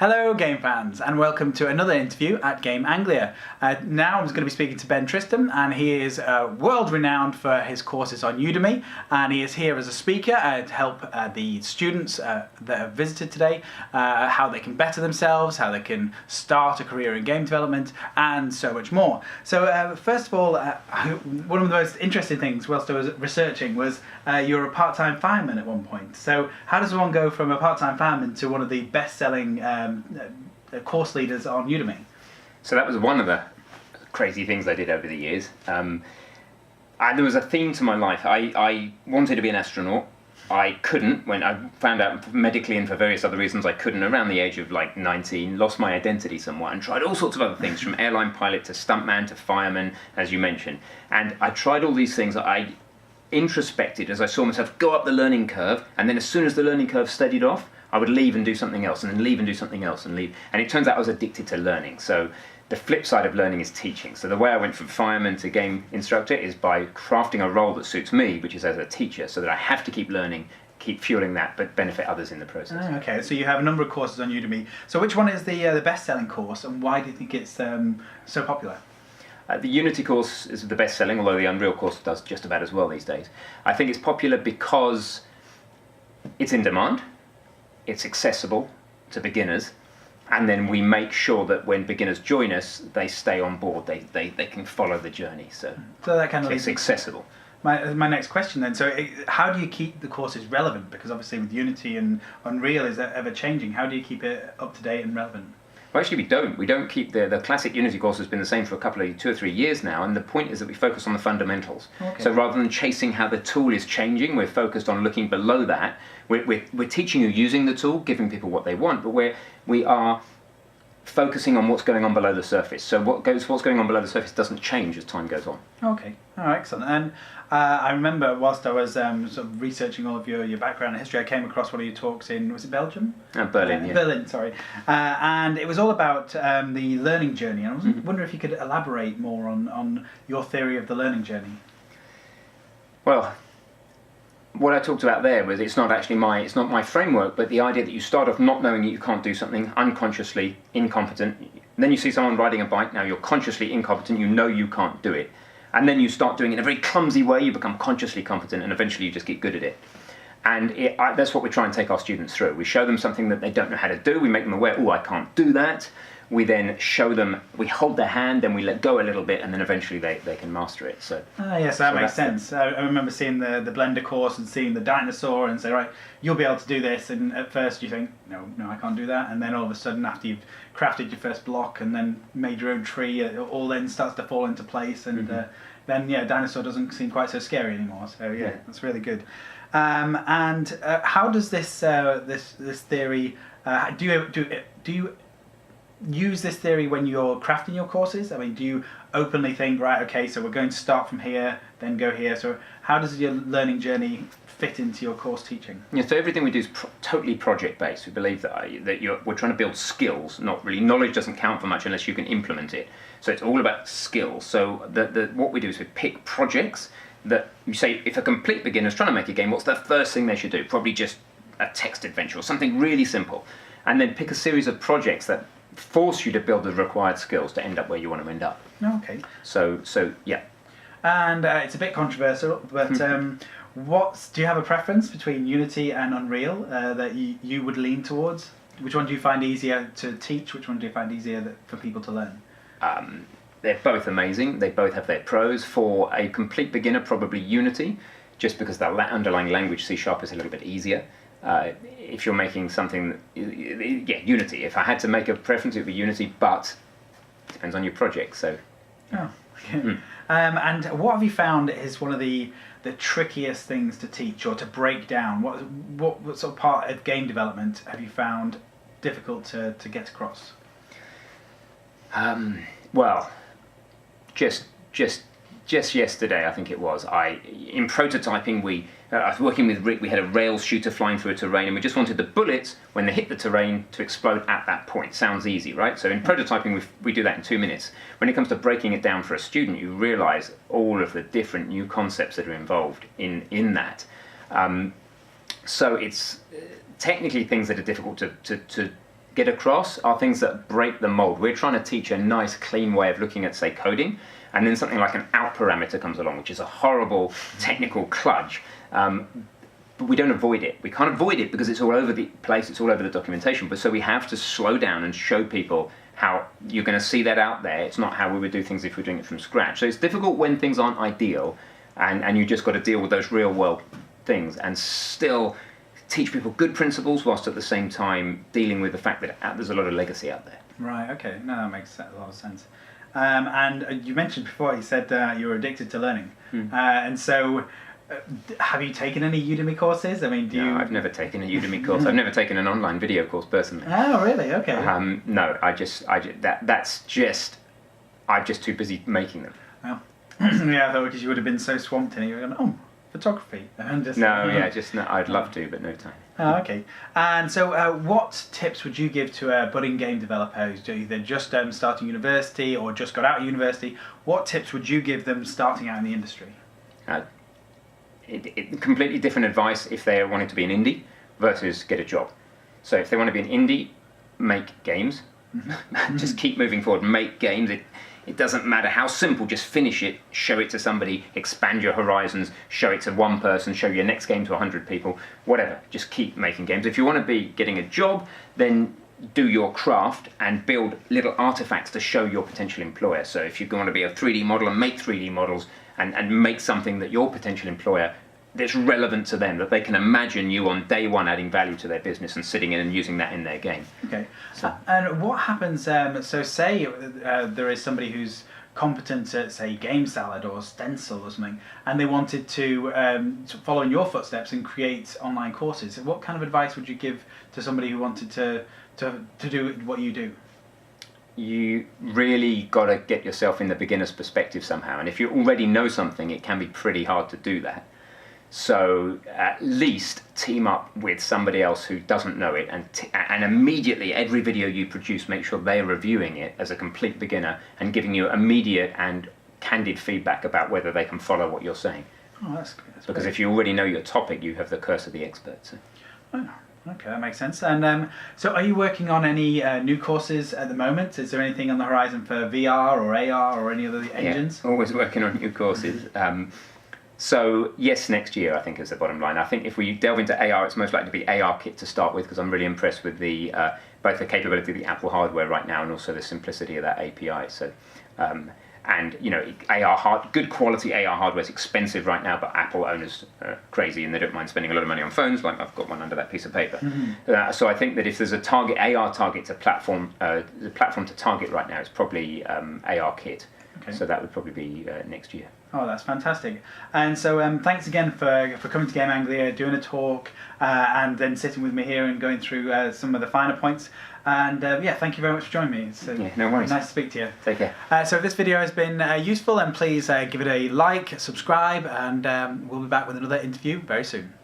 Hello game fans and welcome to another interview at Game Anglia. Now I'm going to be speaking to Ben Tristem, and he is world renowned for his courses on Udemy, and he is here as a speaker to help the students that have visited today how they can better themselves, how they can start a career in game development and so much more. So first of all, one of the most interesting things whilst I was researching was you're a part-time fireman at one point. So how does one go from a part-time fireman to one of the best-selling course leaders on Udemy? So that was one of the crazy things I did over the years. And there was a theme to my life. I wanted to be an astronaut. I couldn't when I found out medically and for various other reasons I couldn't around the age of like 19, lost my identity somewhat and tried all sorts of other things from airline pilot to stuntman to fireman, as you mentioned. And I tried all these things. I introspected as I saw myself go up the learning curve, and then as soon as the learning curve steadied off, I would leave and do something else, and then leave and do something else, and leave. And it turns out I was addicted to learning. So the flip side of learning is teaching. So the way I went from fireman to game instructor is by crafting a role that suits me, which is as a teacher, so that I have to keep learning, keep fueling that, but benefit others in the process. Oh, okay, so you have a number of courses on Udemy. So which one is the best-selling course, and why do you think it's so popular? The Unity course is the best-selling, although the Unreal course does just about as well these days. I think it's popular because it's in demand. It's accessible to beginners, and then we make sure that when beginners join us, they stay on board. They can follow the journey. So that kind of it's accessible. My next question then. So how do you keep the courses relevant? Because obviously with Unity and Unreal is ever changing. How do you keep it up to date and relevant? Well, actually, we don't. We don't keep the classic Unity course has been the same for a 2 or 3 years now, and the point is that we focus on the fundamentals. Okay. So rather than chasing how the tool is changing, we're focused on looking below that. We're teaching you using the tool, giving people what they want, but we are focusing on what's going on below the surface. So what's going on below the surface doesn't change as time goes on. Okay, excellent. And I remember whilst I was sort of researching all of your background and history, I came across one of your talks in, was it Belgium? Berlin, yeah. Berlin, sorry. And it was all about the learning journey. And I was wondering if you could elaborate more on your theory of the learning journey. Well, what I talked about there was it's not my framework, but the idea that you start off not knowing that you can't do something, unconsciously incompetent. Then you see someone riding a bike, now you're consciously incompetent, you know you can't do it. And then you start doing it in a very clumsy way, you become consciously competent, and eventually you just get good at it. And that's what we try and take our students through. We show them something that they don't know how to do, we make them aware, oh, I can't do that. We then show them, we hold their hand, then we let go a little bit, and then eventually they can master it. So yes, that makes sense. I remember seeing the Blender course and seeing the dinosaur and say, right, you'll be able to do this. And at first you think, no, I can't do that. And then all of a sudden, after you've crafted your first block and then made your own tree, it all then starts to fall into place. And then, dinosaur doesn't seem quite so scary anymore. So yeah, that's really good. And how does this theory? Do you use this theory when you're crafting your courses? I mean, do you openly think, right, okay, so we're going to start from here, then go here? So how does your learning journey fit into your course teaching? Yeah, so everything we do is totally project-based. We believe that we're trying to build skills, not really. Knowledge doesn't count for much unless you can implement it. So it's all about skills. So what we do is we pick projects that you say, if a complete beginner's trying to make a game, what's the first thing they should do? Probably just a text adventure or something really simple. And then pick a series of projects that force you to build the required skills to end up where you want to end up. Okay. So yeah. And it's a bit controversial, but do you have a preference between Unity and Unreal that you would lean towards? Which one do you find easier to teach? Which one do you find easier for people to learn? They're both amazing. They both have their pros. For a complete beginner, probably Unity, just because that underlying language C# is a little bit easier. If you're making something, Unity. If I had to make a preference, it would be Unity, but it depends on your project. So. Oh. Okay. And what have you found is one of the trickiest things to teach or to break down? What sort of part of game development have you found difficult to get across? Well, just yesterday, I think it was, in prototyping, I was working with Rick, we had a rail shooter flying through a terrain, and we just wanted the bullets, when they hit the terrain, to explode at that point. Sounds easy, right? So in prototyping, we do that in 2 minutes. When it comes to breaking it down for a student, you realise all of the different new concepts that are involved in that. So it's technically things that are difficult to get across are things that break the mold. We're trying to teach a nice, clean way of looking at, say, coding, and then something like an out parameter comes along, which is a horrible technical kludge. But we don't avoid it. We can't avoid it because it's all over the place, it's all over the documentation. But so we have to slow down and show people how you're going to see that out there. It's not how we would do things if we're doing it from scratch. So it's difficult when things aren't ideal, and you just got to deal with those real world things and still teach people good principles whilst at the same time dealing with the fact that there's a lot of legacy out there. Right, okay. No, that makes a lot of sense. And you mentioned before, you said you were addicted to learning. And so have you taken any Udemy courses? I mean, No, I've never taken a Udemy course. I've never taken an online video course personally. Oh, really? Okay. No, I'm just too busy making them. Well, yeah, I thought because you would have been so swamped in it, you were going, oh, photography. And just, I'd love to, but no time. Oh, okay. And so what tips would you give to a budding game developer who's either just starting university or just got out of university? What tips would you give them starting out in the industry? Completely different advice if they're wanting to be an indie versus get a job. So if they want to be an indie, make games. Just keep moving forward, make games. It doesn't matter how simple, just finish it, show it to somebody, expand your horizons, show it to one person, show your next game to 100 people, whatever. Just keep making games. If you want to be getting a job, then do your craft and build little artifacts to show your potential employer. So if you want to be a 3D modeler, make 3D models and make something that your potential employer that's relevant to them, that they can imagine you on day one adding value to their business and sitting in and using that in their game. Okay. So, and what happens, so say there is somebody who's competent at, say, Game Salad or Stencil or something, and they wanted to follow in your footsteps and create online courses. What kind of advice would you give to somebody who wanted to do what you do? You really got to get yourself in the beginner's perspective somehow, and if you already know something, it can be pretty hard to do that. So at least team up with somebody else who doesn't know it, and immediately every video you produce, make sure they're reviewing it as a complete beginner and giving you immediate and candid feedback about whether they can follow what you're saying. Oh, that's good. Because if you already know your topic, you have the curse of the expert. So. Oh, okay, that makes sense. And so are you working on any new courses at the moment? Is there anything on the horizon for VR or AR or any other engines? Yeah, always working on new courses. So yes, next year I think is the bottom line. I think if we delve into AR, it's most likely to be AR kit to start with, because I'm really impressed with the both the capability of the Apple hardware right now and also the simplicity of that API. So, and you know, good quality AR hardware is expensive right now, but Apple owners are crazy and they don't mind spending a lot of money on phones. Like I've got one under that piece of paper. So I think that if there's a target AR target to platform, the platform to target right now is probably AR kit. Okay. So that would probably be next year. Oh, that's fantastic. And so thanks again for coming to Game Anglia, doing a talk, and then sitting with me here and going through some of the finer points. And yeah, thank you very much for joining me. It's no worries. Nice to speak to you. Take care. So if this video has been useful, then please give it a like, subscribe, and we'll be back with another interview very soon.